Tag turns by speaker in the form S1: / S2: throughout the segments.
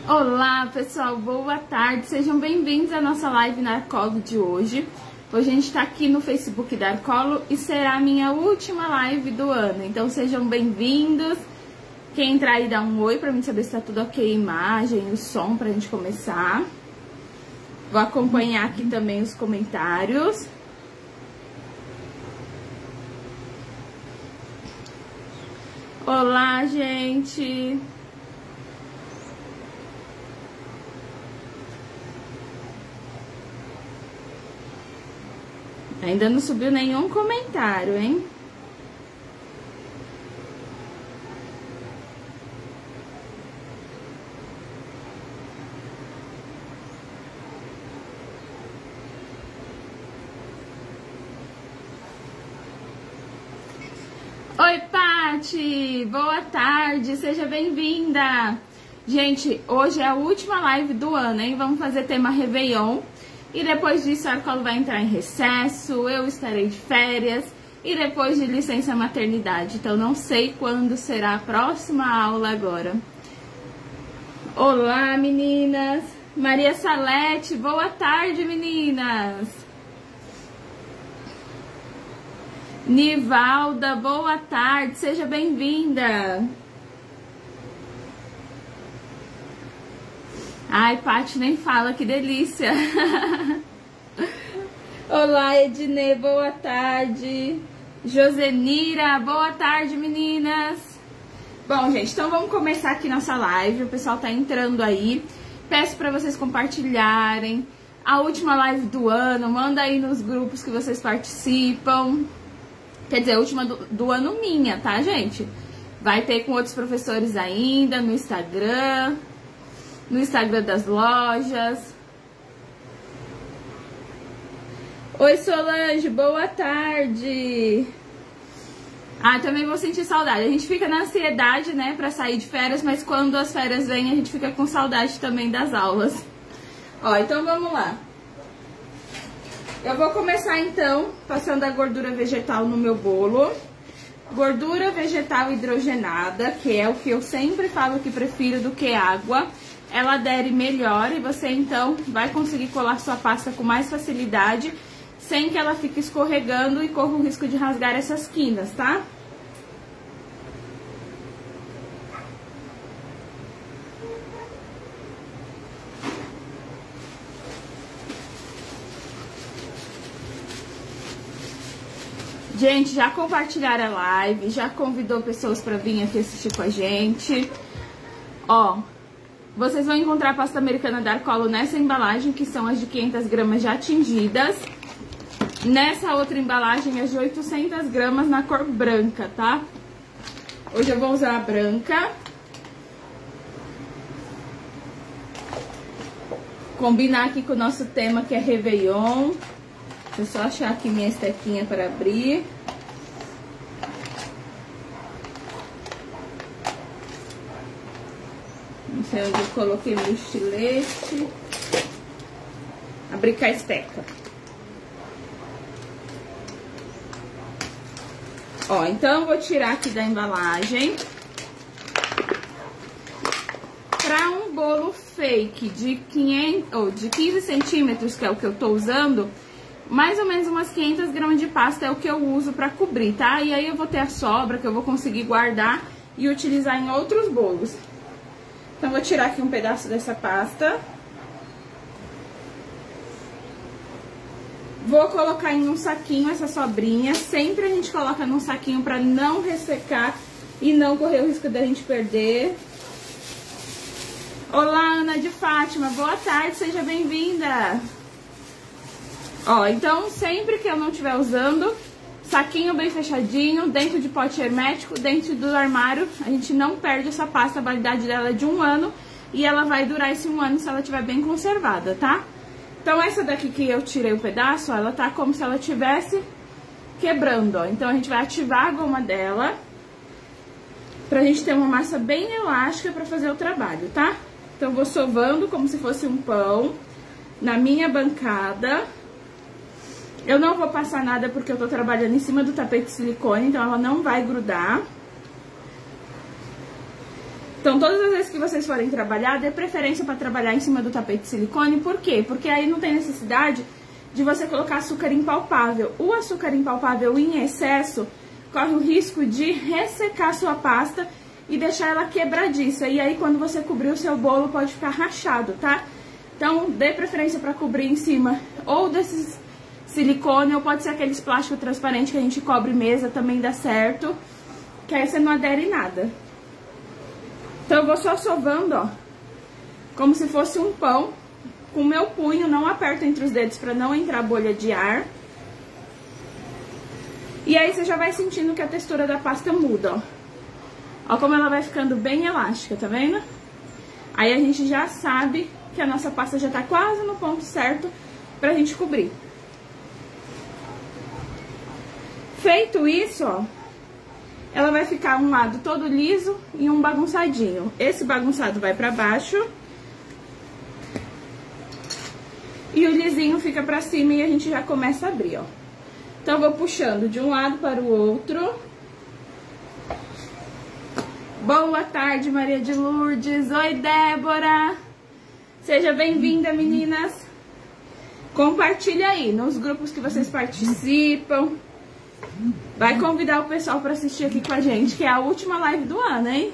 S1: Olá pessoal, boa tarde, sejam bem-vindos à nossa live na Arcolo de hoje. Hoje a gente está aqui no Facebook da Arcolo e será a minha última live do ano, então sejam bem-vindos. Quem entrar aí dá um oi para mim saber se está tudo ok, a imagem, o som, para a gente começar. Vou acompanhar aqui também os comentários. Olá, gente! Ainda não subiu nenhum comentário, hein? Oi, Pati! Boa tarde, seja bem-vinda! Gente, hoje é a última live do ano, hein? Vamos fazer tema Réveillon. E depois disso a Arcolo vai entrar em recesso, eu estarei de férias e depois de licença maternidade. Então não sei quando será a próxima aula agora. Olá, meninas! Maria Salete, boa tarde, meninas! Nivalda, boa tarde, seja bem-vinda! Ai, Paty, nem fala, que delícia! Olá, Ednê, boa tarde! Josenira, boa tarde, meninas! Bom, gente, então vamos começar aqui nossa live, o pessoal tá entrando aí. Peço para vocês compartilharem a última live do ano, manda aí nos grupos que vocês participam. Quer dizer, a última do ano minha, tá, gente? Vai ter com outros professores ainda, no Instagram das lojas. Oi, Solange, boa tarde. Ah, também vou sentir saudade. A gente fica na ansiedade, né, pra sair de férias, mas quando as férias vêm, a gente fica com saudade também das aulas. Ó, então vamos lá. Eu vou começar, então, passando a gordura vegetal no meu bolo. Gordura vegetal hidrogenada, que é o que eu sempre falo que prefiro do que água. Ela adere melhor e você, então, vai conseguir colar sua pasta com mais facilidade, sem que ela fique escorregando e corra o risco de rasgar essas quinas, tá? Gente, já compartilharam a live, já convidou pessoas para vir aqui assistir com a gente. Ó, vocês vão encontrar a pasta americana da Arcolo nessa embalagem, que são as de 500 gramas já tingidas. Nessa outra embalagem, as de 800 gramas na cor branca, tá? Hoje eu vou usar a branca. Combinar aqui com o nosso tema, que é Réveillon. Deixa eu só achar aqui minha estequinha para abrir. Não sei onde eu coloquei meu estilete. Abrir com a esteca. Ó, então eu vou tirar aqui da embalagem. Para um bolo fake de 15 centímetros, que é o que eu tô usando, mais ou menos umas 500 gramas de pasta é o que eu uso para cobrir, tá? E aí eu vou ter a sobra que eu vou conseguir guardar e utilizar em outros bolos. Então, vou tirar aqui um pedaço dessa pasta. Vou colocar em um saquinho essa sobrinha. Sempre a gente coloca num saquinho para não ressecar e não correr o risco da gente perder. Olá, Ana de Fátima. Boa tarde, seja bem-vinda. Ó, então, sempre que eu não estiver usando, saquinho bem fechadinho, dentro de pote hermético, dentro do armário. A gente não perde essa pasta, a validade dela é de 1 ano e ela vai durar esse 1 ano se ela estiver bem conservada, tá? Então essa daqui que eu tirei o pedaço, ó, ela tá como se ela estivesse quebrando, ó. Então a gente vai ativar a goma dela pra gente ter uma massa bem elástica pra fazer o trabalho, tá? Então eu vou sovando como se fosse um pão na minha bancada. Eu não vou passar nada porque eu tô trabalhando em cima do tapete de silicone, então ela não vai grudar. Então, todas as vezes que vocês forem trabalhar, dê preferência para trabalhar em cima do tapete de silicone. Por quê? Porque aí não tem necessidade de você colocar açúcar impalpável. O açúcar impalpável em excesso corre o risco de ressecar a sua pasta e deixar ela quebradiça. E aí, quando você cobrir o seu bolo, pode ficar rachado, tá? Então, dê preferência para cobrir em cima ou desses silicone, ou pode ser aqueles plásticos transparentes que a gente cobre mesa, também dá certo. Que aí você não adere nada. Então, eu vou só sovando, ó, como se fosse um pão. Com o meu punho, não aperto entre os dedos para não entrar bolha de ar. E aí, você já vai sentindo que a textura da pasta muda, ó. Ó como ela vai ficando bem elástica, tá vendo? Aí, a gente já sabe que a nossa pasta já tá quase no ponto certo pra gente cobrir. Feito isso, ó, ela vai ficar um lado todo liso e um bagunçadinho. Esse bagunçado vai pra baixo e o lisinho fica pra cima e a gente já começa a abrir, ó. Então, eu vou puxando de um lado para o outro. Boa tarde, Maria de Lourdes. Oi, Débora. Seja bem-vinda, meninas. Compartilha aí nos grupos que vocês participam. Vai convidar o pessoal para assistir aqui com a gente, que é a última live do ano, hein?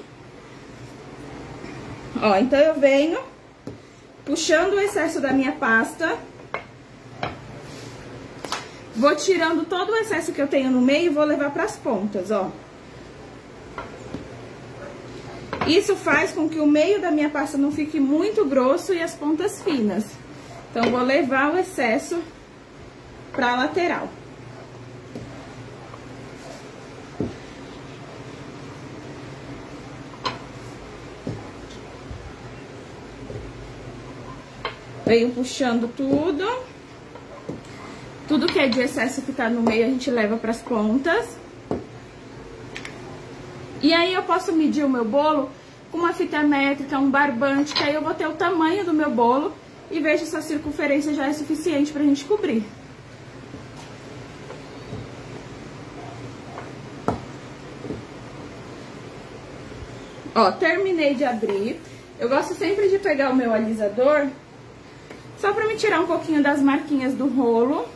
S1: Ó, então eu venho puxando o excesso da minha pasta. Vou tirando todo o excesso que eu tenho no meio e vou levar para as pontas, ó. Isso faz com que o meio da minha pasta não fique muito grosso e as pontas finas. Então, vou levar o excesso para a lateral. Venho puxando tudo. Tudo que é de excesso que tá no meio, a gente leva para as pontas. E aí, eu posso medir o meu bolo com uma fita métrica, um barbante, que aí eu vou ter o tamanho do meu bolo e vejo se a circunferência já é suficiente pra gente cobrir. Ó, terminei de abrir. Eu gosto sempre de pegar o meu alisador só pra me tirar um pouquinho das marquinhas do rolo.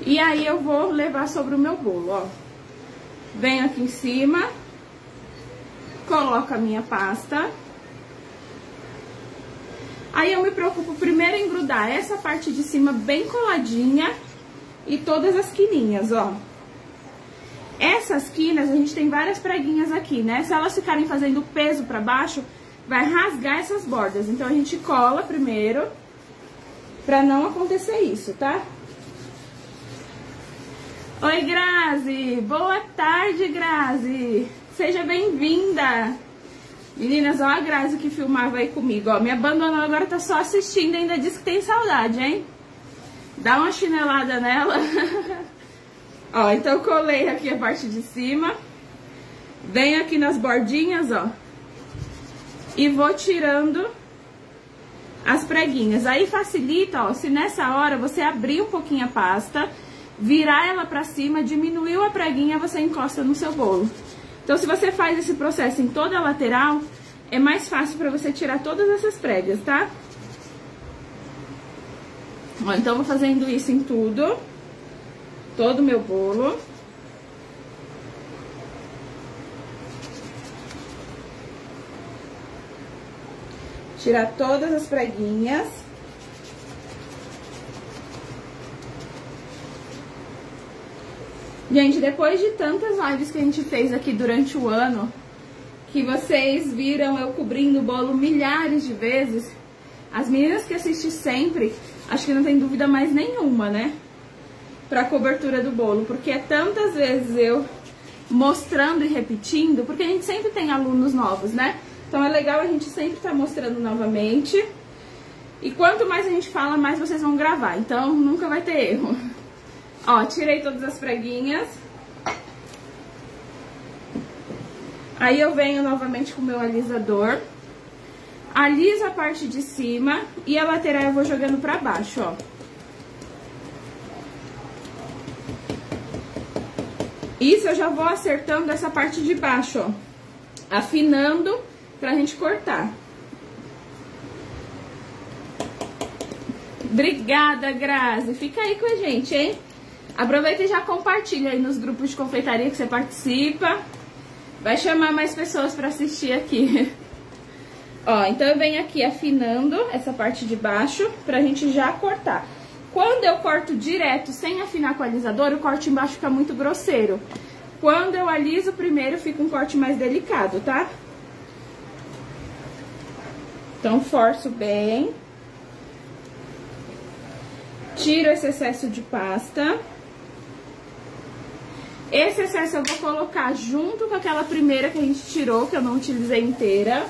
S1: E aí, eu vou levar sobre o meu bolo, ó. Venho aqui em cima, coloco a minha pasta. Aí eu me preocupo primeiro em grudar essa parte de cima bem coladinha e todas as quininhas, ó. Essas quinas, a gente tem várias preguinhas aqui, né? Se elas ficarem fazendo peso pra baixo, vai rasgar essas bordas. Então, a gente cola primeiro, pra não acontecer isso, tá? Oi, Grazi! Boa tarde, Grazi! Seja bem-vinda! Meninas, ó a Grazi que filmava aí comigo, ó. Me abandonou, agora tá só assistindo, ainda diz que tem saudade, hein? Dá uma chinelada nela. Ó, então colei aqui a parte de cima. Venho aqui nas bordinhas, ó. E vou tirando as preguinhas. Aí facilita, ó, se nessa hora você abrir um pouquinho a pasta, virar ela pra cima, diminuiu a preguinha, você encosta no seu bolo. Então, se você faz esse processo em toda a lateral, é mais fácil pra você tirar todas essas pregas, tá? Ó, então, vou fazendo isso em tudo, todo o meu bolo. Tirar todas as preguinhas. Gente, depois de tantas lives que a gente fez aqui durante o ano, que vocês viram eu cobrindo o bolo milhares de vezes, as meninas que assistem sempre, acho que não tem dúvida mais nenhuma, né? Pra cobertura do bolo, porque é tantas vezes eu mostrando e repetindo, porque a gente sempre tem alunos novos, né? Então é legal a gente sempre estar mostrando novamente. E quanto mais a gente fala, mais vocês vão gravar, então nunca vai ter erro. Ó, tirei todas as preguinhas. Aí eu venho novamente com o meu alisador. Aliso a parte de cima e a lateral eu vou jogando pra baixo, ó. Isso eu já vou acertando essa parte de baixo, ó. afinando pra gente cortar. Obrigada, Grazi. Fica aí com a gente, hein? Aproveita e já compartilha aí nos grupos de confeitaria que você participa. Vai chamar mais pessoas pra assistir aqui. Ó, então eu venho aqui afinando essa parte de baixo pra gente já cortar. Quando eu corto direto, sem afinar com o alisador, o corte embaixo fica muito grosseiro. Quando eu aliso primeiro, fica um corte mais delicado, tá? Então, forço bem. Tiro esse excesso de pasta. Esse excesso eu vou colocar junto com aquela primeira que a gente tirou, que eu não utilizei inteira.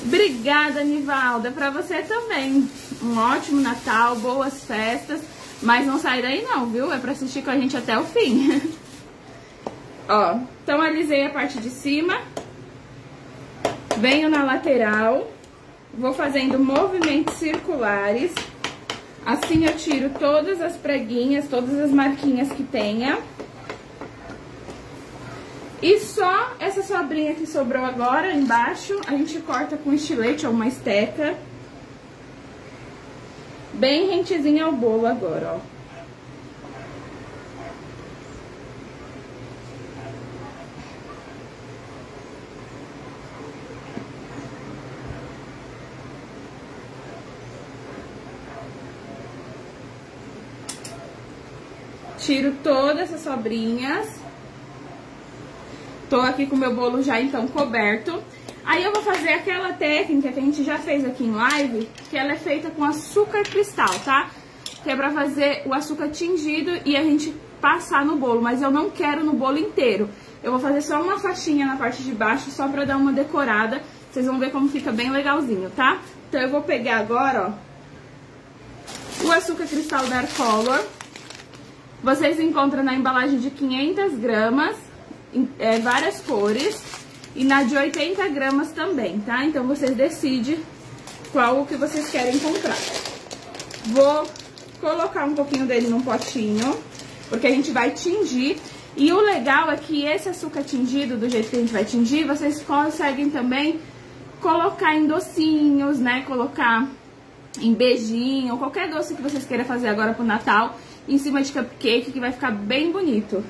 S1: Obrigada, Nivalda, pra você também. Um ótimo Natal, boas festas. Mas não sai daí não, viu? É pra assistir com a gente até o fim. Ó, então alisei a parte de cima. Venho na lateral. Vou fazendo movimentos circulares. Assim eu tiro todas as preguinhas, todas as marquinhas que tenha. E só essa sobrinha que sobrou agora, embaixo, a gente corta com estilete ou uma esteca. Bem rentezinho ao bolo agora, ó. Tiro todas essas sobrinhas. Tô aqui com o meu bolo já, então, coberto. Aí eu vou fazer aquela técnica que a gente já fez aqui em live, que ela é feita com açúcar cristal, tá? Que é pra fazer o açúcar tingido e a gente passar no bolo, mas eu não quero no bolo inteiro. Eu vou fazer só uma faixinha na parte de baixo, só pra dar uma decorada. Vocês vão ver como fica bem legalzinho, tá? Então eu vou pegar agora, ó, o açúcar cristal Dark Color. Vocês encontram na embalagem de 500 gramas, várias cores, e na de 80 gramas também, tá? Então vocês decidem qual que vocês querem comprar. Vou colocar um pouquinho dele num potinho, porque a gente vai tingir. E o legal é que esse açúcar tingido, do jeito que a gente vai tingir, vocês conseguem também colocar em docinhos, né? Colocar em beijinho, qualquer doce que vocês queiram fazer agora pro Natal, em cima de cupcake, que vai ficar bem bonito.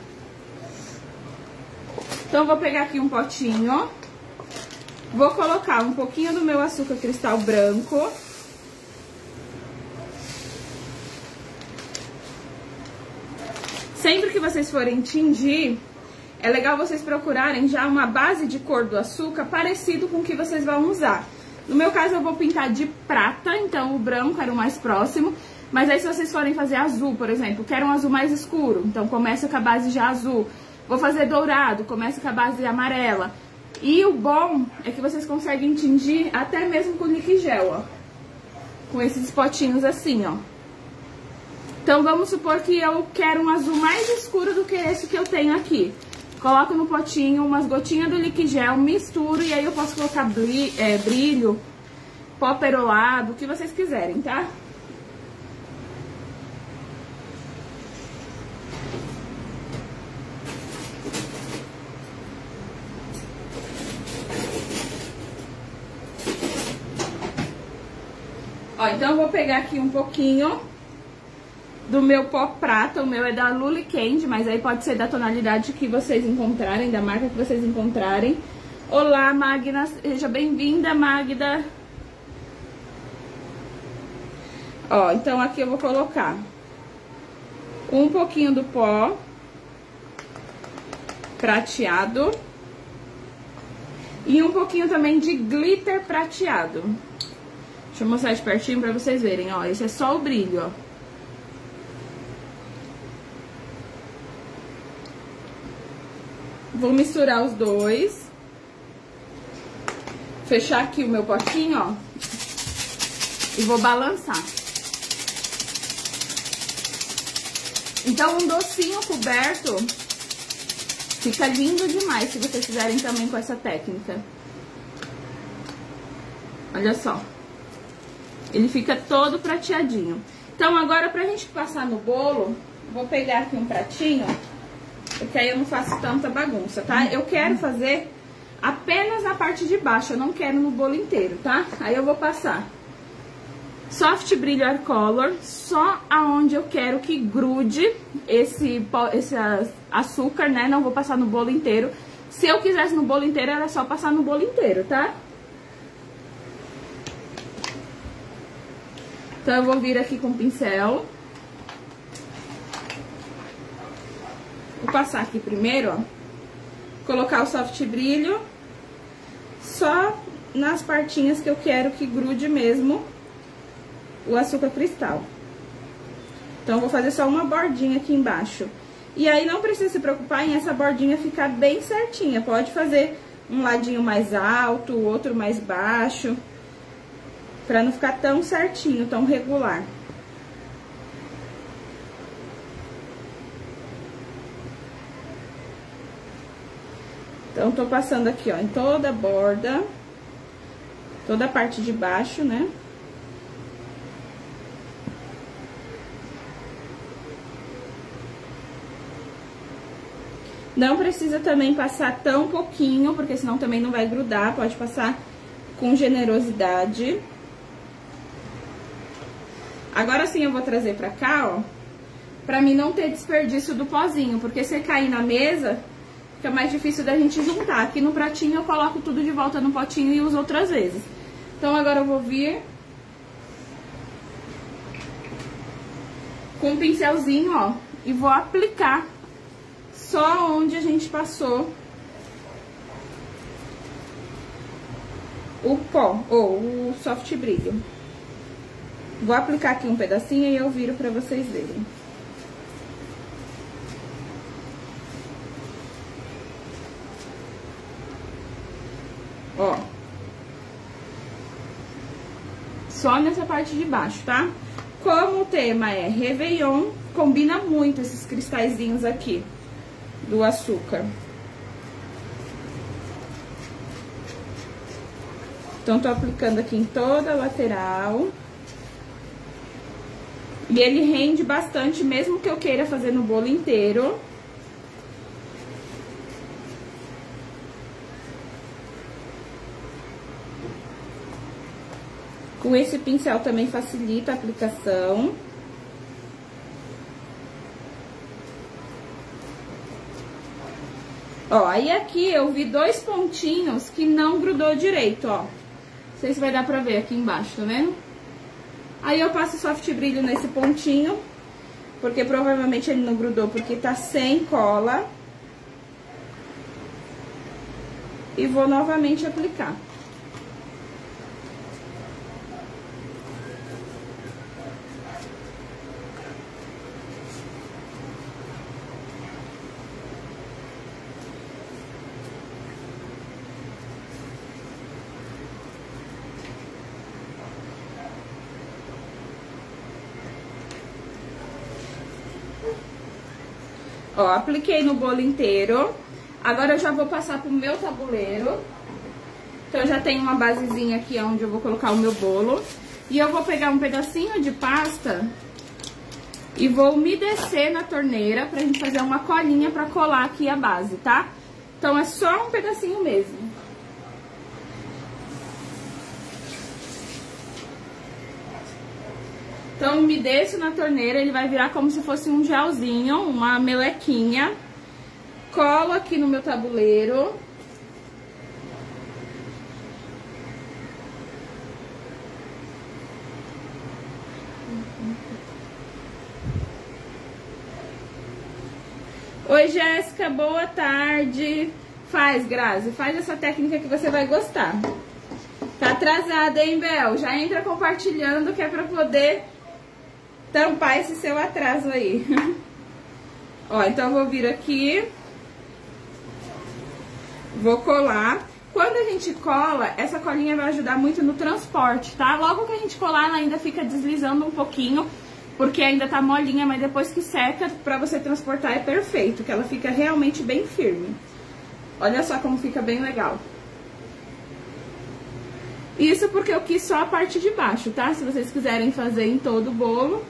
S1: Então, eu vou pegar aqui um potinho, vou colocar um pouquinho do meu açúcar cristal branco. Sempre que vocês forem tingir, é legal vocês procurarem já uma base de cor do açúcar parecido com o que vocês vão usar. No meu caso, eu vou pintar de prata, então o branco era o mais próximo. Mas aí, se vocês forem fazer azul, por exemplo, quero um azul mais escuro, então começa com a base de azul. Vou fazer dourado, começa com a base amarela. E o bom é que vocês conseguem tingir até mesmo com líquido gel, ó. Com esses potinhos assim, ó. Então, vamos supor que eu quero um azul mais escuro do que esse que eu tenho aqui. Coloco no potinho umas gotinhas do líquido gel, misturo e aí eu posso colocar brilho, pó perolado, o que vocês quiserem, tá? Ó, então eu vou pegar aqui um pouquinho do meu pó prata. O meu é da Luli Candy, mas aí pode ser da tonalidade que vocês encontrarem, da marca que vocês encontrarem. Olá, Magna, seja bem-vinda, Magda. Ó, então aqui eu vou colocar um pouquinho do pó prateado e um pouquinho também de glitter prateado. Deixa eu mostrar de pertinho pra vocês verem, ó. Esse é só o brilho, ó. Vou misturar os dois. Fechar aqui o meu potinho, ó. E vou balançar. Então, um docinho coberto fica lindo demais se vocês fizerem também com essa técnica. Olha só. Ele fica todo prateadinho. Então, agora, pra gente passar no bolo, vou pegar aqui um pratinho porque aí eu não faço tanta bagunça, tá? Eu quero fazer apenas na parte de baixo, eu não quero no bolo inteiro, tá? Aí eu vou passar Soft Brilho Arcolor só aonde eu quero que grude esse açúcar, né? Não vou passar no bolo inteiro. Se eu quisesse no bolo inteiro, era só passar no bolo inteiro, tá? Então, eu vou vir aqui com o pincel. Vou passar aqui primeiro, ó. Colocar o Soft Brilho só nas partinhas que eu quero que grude mesmo o açúcar cristal. Então, eu vou fazer só uma bordinha aqui embaixo. E aí, não precisa se preocupar em essa bordinha ficar bem certinha. Pode fazer um ladinho mais alto, o outro mais baixo, pra não ficar tão certinho, tão regular. Então, tô passando aqui, ó, em toda a borda, toda a parte de baixo, né? Não precisa também passar tão pouquinho, porque senão também não vai grudar. Pode passar com generosidade. Agora sim eu vou trazer pra cá, ó, pra mim não ter desperdício do pozinho, porque se cair na mesa, fica mais difícil da gente juntar. Aqui no pratinho eu coloco tudo de volta no potinho e uso outras vezes. Então agora eu vou vir com um pincelzinho, ó, e vou aplicar só onde a gente passou o pó, ou o Soft Brilho. Vou aplicar aqui um pedacinho e eu viro pra vocês verem. Ó. Só nessa parte de baixo, tá? Como o tema é Réveillon, combina muito esses cristalzinhos aqui do açúcar. Então, tô aplicando aqui em toda a lateral. E ele rende bastante, mesmo que eu queira fazer no bolo inteiro. Com esse pincel também facilita a aplicação. Ó, aí aqui eu vi dois pontinhos que não grudou direito, ó. Não sei se vai dar pra ver aqui embaixo, tá vendo? Aí eu passo Soft Brilho nesse pontinho, porque provavelmente ele não grudou porque tá sem cola. E vou novamente aplicar. Ó, apliquei no bolo inteiro. Agora eu já vou passar pro meu tabuleiro. Então, eu já tenho uma basezinha aqui onde eu vou colocar o meu bolo. E eu vou pegar um pedacinho de pasta e vou umedecer na torneira pra gente fazer uma colinha pra colar aqui a base, tá? Então, é só um pedacinho mesmo. Então, umedeço na torneira, ele vai virar como se fosse um gelzinho, uma melequinha. Colo aqui no meu tabuleiro. Oi, Jéssica, boa tarde. Faz, Grazi, faz essa técnica que você vai gostar. Tá atrasada, hein, Bel? Já entra compartilhando que é pra poder tampar esse seu atraso aí. Ó, então eu vou vir aqui. Vou colar. Quando a gente cola, essa colinha vai ajudar muito no transporte, tá? Logo que a gente colar, ela ainda fica deslizando um pouquinho, porque ainda tá molinha, mas depois que seca, pra você transportar é perfeito, que ela fica realmente bem firme. Olha só como fica bem legal. Isso porque eu quis só a parte de baixo, tá? Se vocês quiserem fazer em todo o bolo,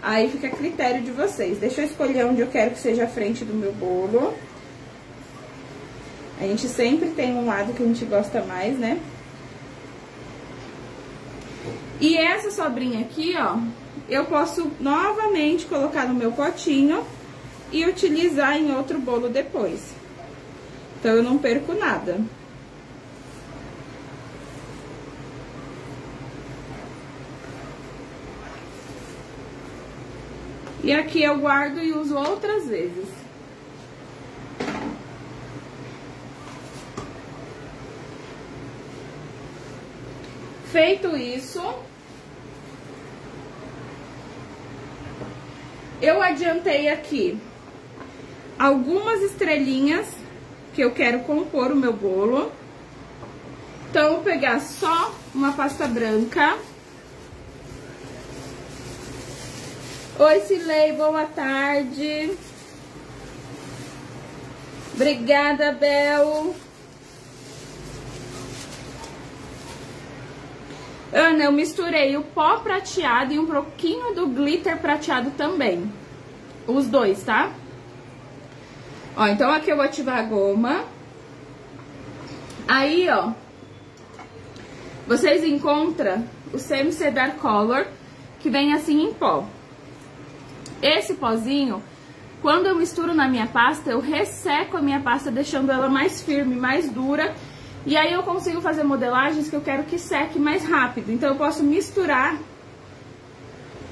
S1: Aí fica a critério de vocês. Deixa eu escolher onde eu quero que seja a frente do meu bolo. A gente sempre tem um lado que a gente gosta mais, né? E essa sobrinha aqui, ó, eu posso novamente colocar no meu potinho e utilizar em outro bolo depois. Então, eu não perco nada. E aqui eu guardo e uso outras vezes. Feito isso, eu adiantei aqui algumas estrelinhas que eu quero compor o meu bolo. Então, eu vou pegar só uma pasta branca. Oi, Cilei, boa tarde. Obrigada, Bel. Ana, eu misturei o pó prateado e um pouquinho do glitter prateado também. Os dois, tá? Ó, então aqui eu vou ativar a goma. Aí, ó, vocês encontram o CMC Dark Color, que vem assim em pó. Esse pozinho, quando eu misturo na minha pasta, eu resseco a minha pasta, deixando ela mais firme, mais dura. E aí eu consigo fazer modelagens que eu quero que seque mais rápido. Então, eu posso misturar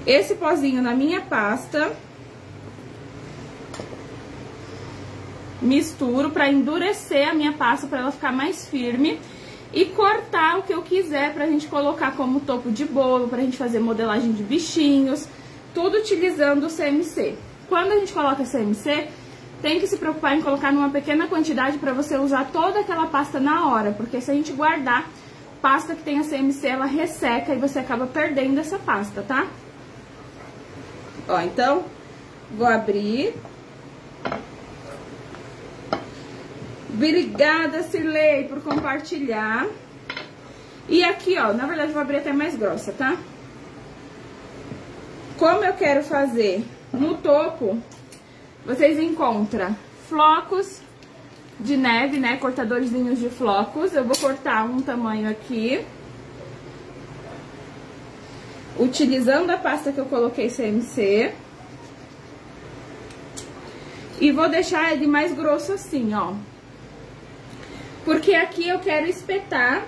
S1: esse pozinho na minha pasta. Misturo para endurecer a minha pasta, para ela ficar mais firme. E cortar o que eu quiser pra gente colocar como topo de bolo, pra gente fazer modelagem de bichinhos. Tudo utilizando o CMC. Quando a gente coloca CMC, tem que se preocupar em colocar numa pequena quantidade para você usar toda aquela pasta na hora. Porque se a gente guardar pasta que tem a CMC, ela resseca e você acaba perdendo essa pasta, tá? Ó, então, vou abrir. Obrigada, Cirlei, por compartilhar. E aqui, ó, na verdade, eu vou abrir até mais grossa, tá? Como eu quero fazer no topo, vocês encontram flocos de neve, né? Cortadorzinhos de flocos. Eu vou cortar um tamanho aqui. Utilizando a pasta que eu coloquei CMC. E vou deixar ele mais grosso assim, ó. Porque aqui eu quero espetar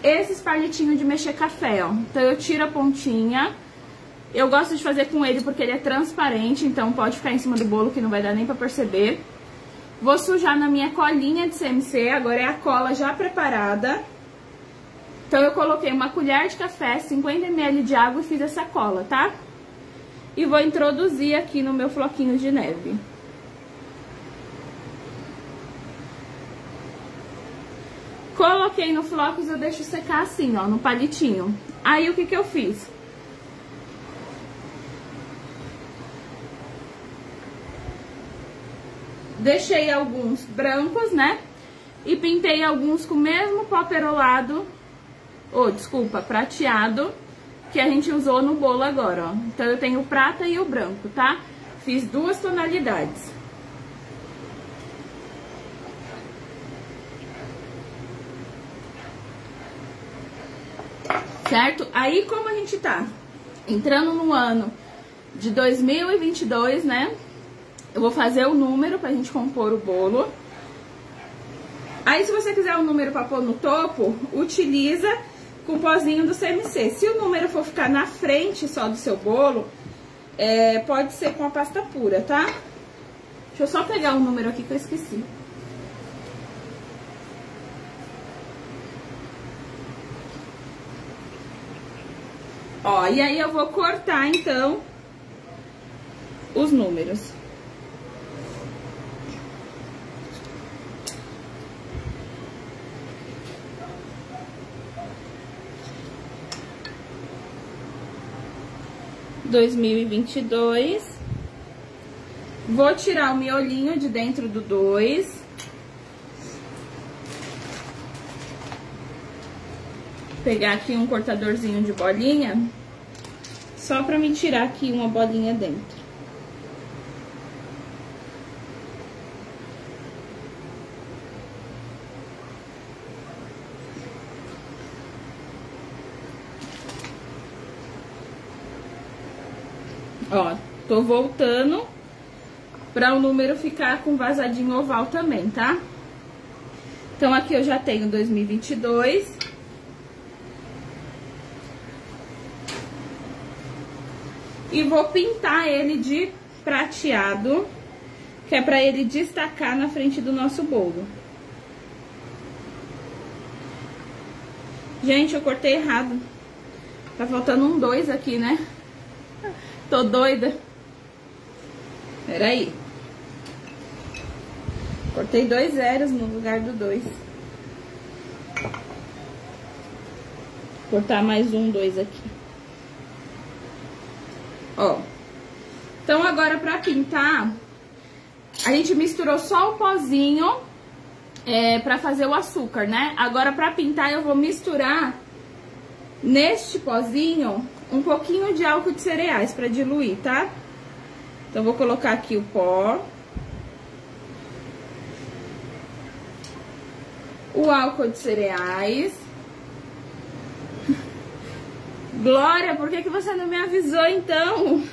S1: esses palitinhos de mexer café, ó. Então, eu tiro a pontinha. Eu gosto de fazer com ele porque ele é transparente, então pode ficar em cima do bolo que não vai dar nem pra perceber. Vou sujar na minha colinha de CMC, agora é a cola já preparada. Então, eu coloquei uma colher de café, 50 ml de água e fiz essa cola, tá? E vou introduzir aqui no meu floquinho de neve. Coloquei no flocos, eu deixo secar assim, ó, no palitinho. Aí, o que que eu fiz? Deixei alguns brancos, né? E pintei alguns com o mesmo pó perolado, prateado, que a gente usou no bolo agora, ó. Então, eu tenho o prata e o branco, tá? Fiz 2 tonalidades. Certo? Aí, como a gente tá entrando no ano de 2022, né? Eu vou fazer o número pra gente compor o bolo. Aí, se você quiser um número pra pôr no topo, utiliza com o pozinho do CMC. Se o número for ficar na frente só do seu bolo, pode ser com a pasta pura, tá? Deixa eu só pegar o número aqui que eu esqueci. Ó, e aí eu vou cortar, então, os números. (2022). Vou tirar o miolinho de dentro do 2. Pegar aqui um cortadorzinho de bolinha. Só pra me tirar aqui uma bolinha dentro. Ó, tô voltando pra o número ficar com vazadinho oval também, tá? Então, aqui eu já tenho 2022. E vou pintar ele de prateado, que é pra ele destacar na frente do nosso bolo. Gente, eu cortei errado. Tá faltando um 2 aqui, né? Tô doida. Peraí. Cortei 2 zeros no lugar do 2. Cortar mais um 2 aqui. Ó. Então, agora pra pintar, a gente misturou só o pozinho pra fazer o açúcar, né? Agora, pra pintar, eu vou misturar neste pozinho um pouquinho de álcool de cereais pra diluir, tá? Então, vou colocar aqui o pó. O álcool de cereais. Glória, por que você não me avisou, então?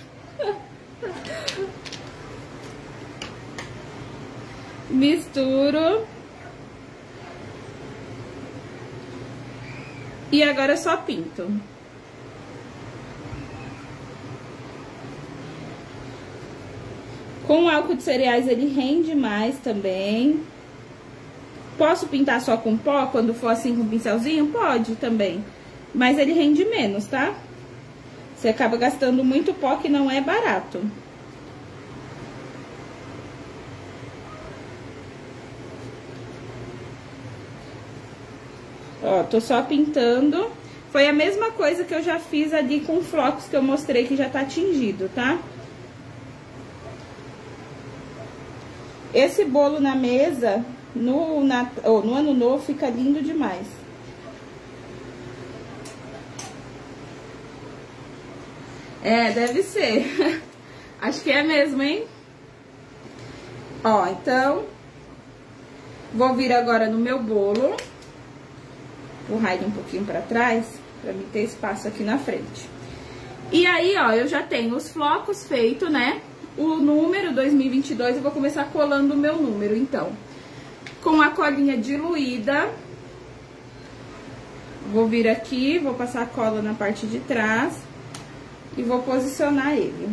S1: Misturo. E agora eu só pinto. Com o álcool de cereais ele rende mais também. Posso pintar só com pó, quando for assim com um pincelzinho? Pode também. Mas ele rende menos, tá? Você acaba gastando muito pó, que não é barato. Ó, tô só pintando. Foi a mesma coisa que eu já fiz ali com flocos que eu mostrei que já tá tingido, tá? Esse bolo na mesa, no ano novo, fica lindo demais. É, deve ser. Acho que é mesmo, hein? Ó, então, vou vir agora no meu bolo. Empurrar ele um pouquinho pra trás, pra mim ter espaço aqui na frente. E aí, ó, eu já tenho os flocos feitos, né? O número 2022, eu vou começar colando o meu número, então. Com a colinha diluída. Vou vir aqui, vou passar a cola na parte de trás. E vou posicionar ele.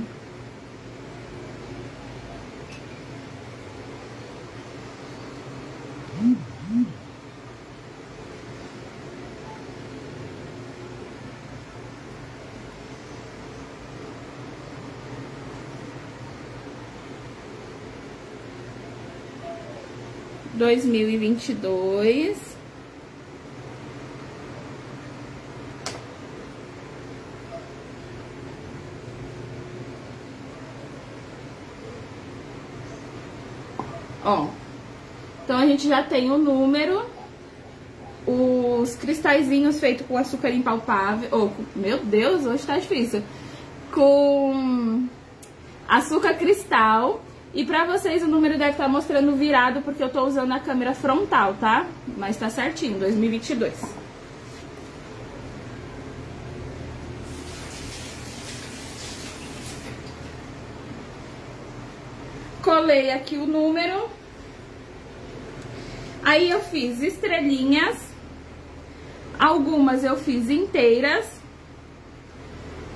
S1: Dois mil e 2022. Ó, então a gente já tem o número, os cristalzinhos feitos com açúcar impalpável, meu Deus, hoje tá difícil, com açúcar cristal. E pra vocês o número deve estar mostrando virado, porque eu tô usando a câmera frontal, tá? Mas tá certinho, 2022. Colei aqui o número. Aí eu fiz estrelinhas. Algumas eu fiz inteiras.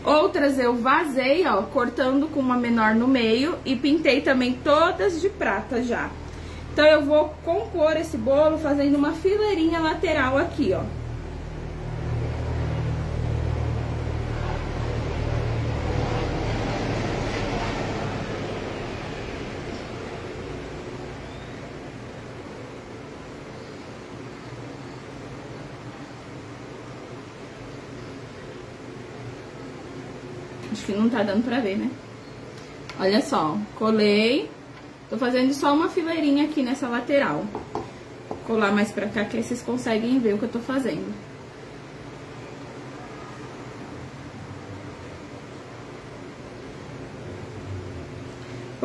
S1: Outras eu vazei, ó, cortando com uma menor no meio. E pintei também todas de prata já. Então eu vou compor esse bolo fazendo uma fileirinha lateral aqui, ó. Acho que não tá dando pra ver, né? Olha só, colei. Tô fazendo só uma fileirinha aqui nessa lateral. Vou colar mais pra cá que aí vocês conseguem ver o que eu tô fazendo.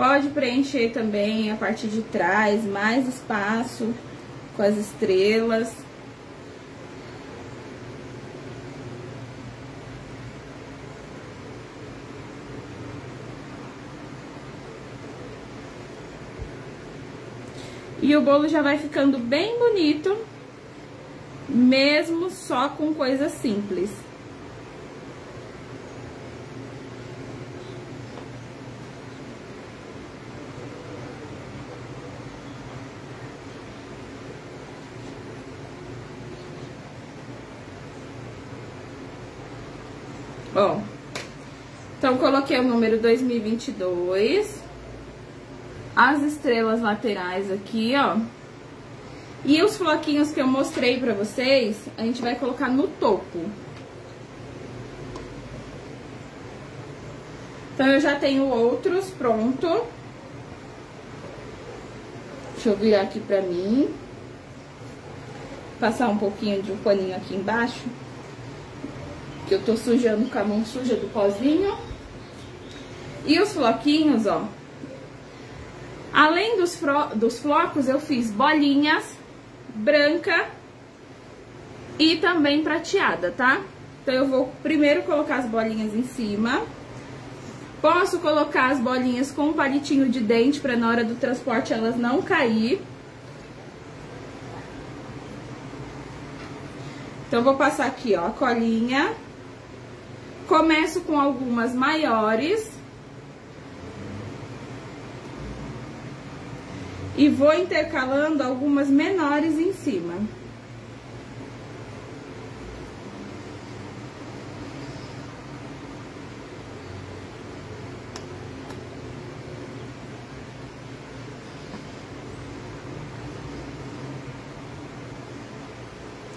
S1: Pode preencher também a parte de trás, mais espaço com as estrelas. E o bolo já vai ficando bem bonito, mesmo só com coisas simples. Ó, então coloquei o número 2022, as estrelas laterais aqui, ó, e os floquinhos que eu mostrei pra vocês, a gente vai colocar no topo. Então, eu já tenho outros pronto. Deixa eu virar aqui pra mim. Passar um pouquinho de um paninho aqui embaixo, que eu tô sujando com a mão suja do pozinho. E os floquinhos, ó, além dos flocos, eu fiz bolinhas branca e também prateada, tá? Então, eu vou primeiro colocar as bolinhas em cima. Posso colocar as bolinhas com um palitinho de dente pra na hora do transporte elas não cair. Então, eu vou passar aqui, ó, a colinha. Começo com algumas maiores. E vou intercalando algumas menores em cima.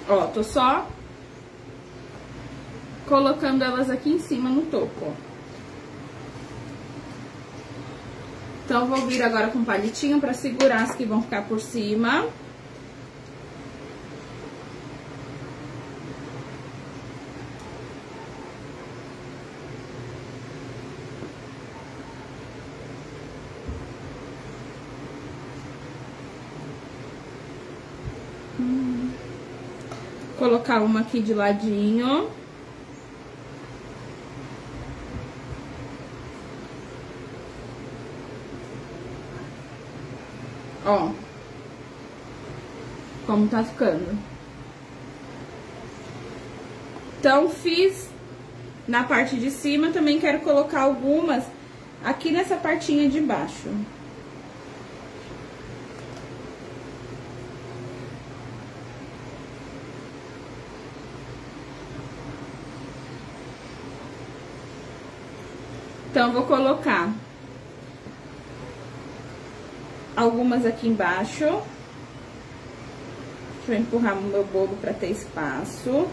S1: Ó, tô só colocando elas aqui em cima no topo, ó. Então, eu vou vir agora com um palitinho pra segurar as que vão ficar por cima. Colocar uma aqui de ladinho. Ó, como tá ficando. Então, fiz na parte de cima, também quero colocar algumas aqui nessa partinha de baixo. Então, vou colocar algumas aqui embaixo. Deixa eu empurrar o meu bolo para ter espaço.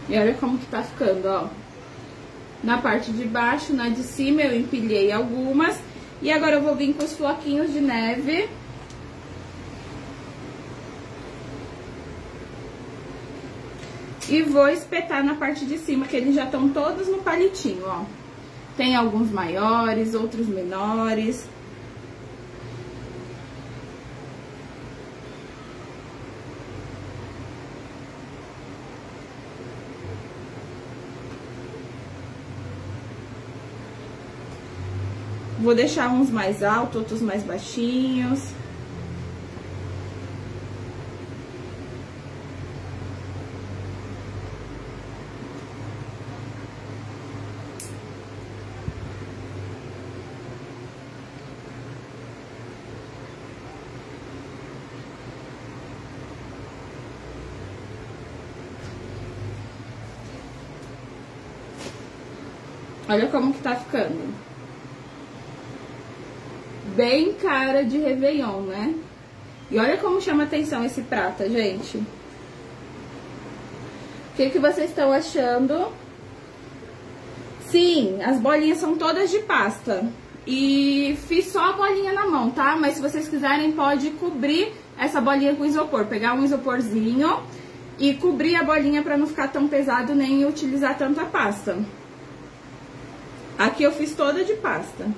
S1: E olha como que tá ficando, ó. Na parte de baixo, na de cima eu empilhei algumas. E agora eu vou vir com os floquinhos de neve. E vou espetar na parte de cima, que eles já estão todos no palitinho, ó. Tem alguns maiores, outros menores. Vou deixar uns mais altos, outros mais baixinhos. Olha como que tá ficando. Bem cara de Réveillon, né? E olha como chama atenção esse prata, gente. O que vocês estão achando? Sim, as bolinhas são todas de pasta. E fiz só a bolinha na mão, tá? Mas se vocês quiserem, pode cobrir essa bolinha com isopor. Pegar um isoporzinho e cobrir a bolinha pra não ficar tão pesado nem utilizar tanta pasta. Aqui eu fiz toda de pasta.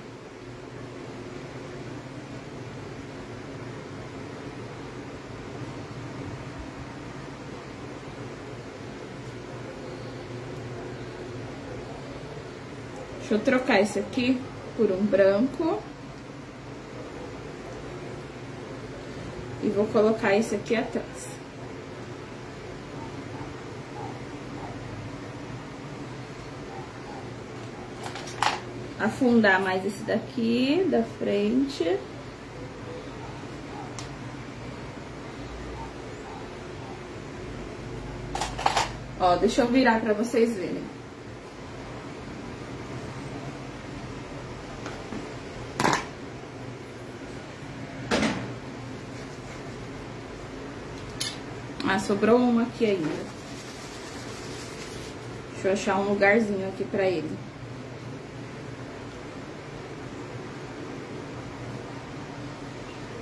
S1: Deixa eu trocar esse aqui por um branco. E vou colocar esse aqui atrás. Afundar mais esse daqui, da frente. Ó, deixa eu virar pra vocês verem. Ah, sobrou uma aqui ainda. Deixa eu achar um lugarzinho aqui pra ele.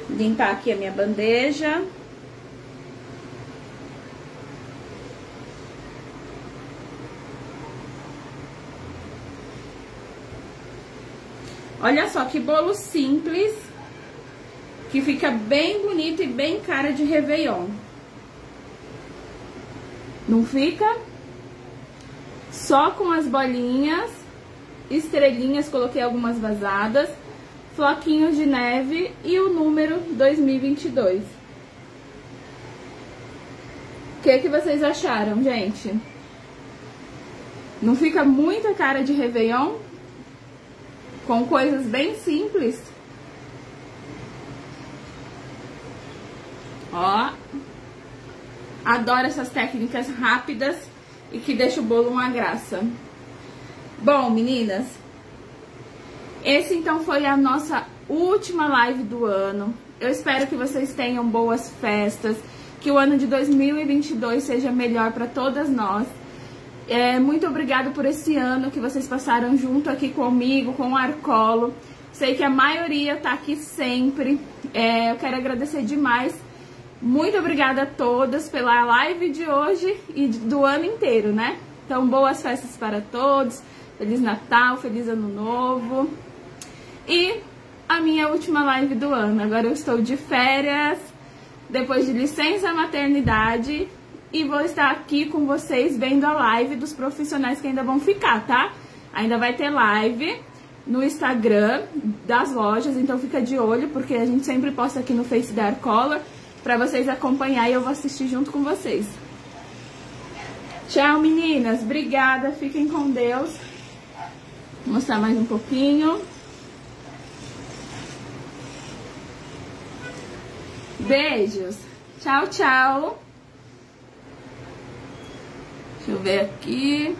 S1: Limpar aqui a minha bandeja. Olha só que bolo simples, que fica bem bonito e bem cara de Réveillon. Não fica? Só com as bolinhas, estrelinhas, coloquei algumas vazadas, floquinhos de neve e o número 2022. O que vocês acharam, gente? Não fica muita cara de Réveillon? Com coisas bem simples. Ó. Adoro essas técnicas rápidas e que deixa o bolo uma graça. Bom, meninas, esse então foi a nossa última live do ano. Eu espero que vocês tenham boas festas, que o ano de 2022 seja melhor para todas nós. Muito obrigada por esse ano que vocês passaram junto aqui comigo, com o Arcolo. Sei que a maioria tá aqui sempre. Eu quero agradecer demais. Muito obrigada a todas pela live de hoje e do ano inteiro, né? Então, boas festas para todos. Feliz Natal, feliz Ano Novo. E a minha última live do ano. Agora eu estou de férias, depois de licença maternidade. E vou estar aqui com vocês vendo a live dos profissionais que ainda vão ficar, tá? Ainda vai ter live no Instagram das lojas, então fica de olho, porque a gente sempre posta aqui no Face da Arcolor pra vocês acompanhar e eu vou assistir junto com vocês. Tchau, meninas. Obrigada. Fiquem com Deus. Vou mostrar mais um pouquinho. Beijos. Tchau, tchau. Deixa eu ver aqui.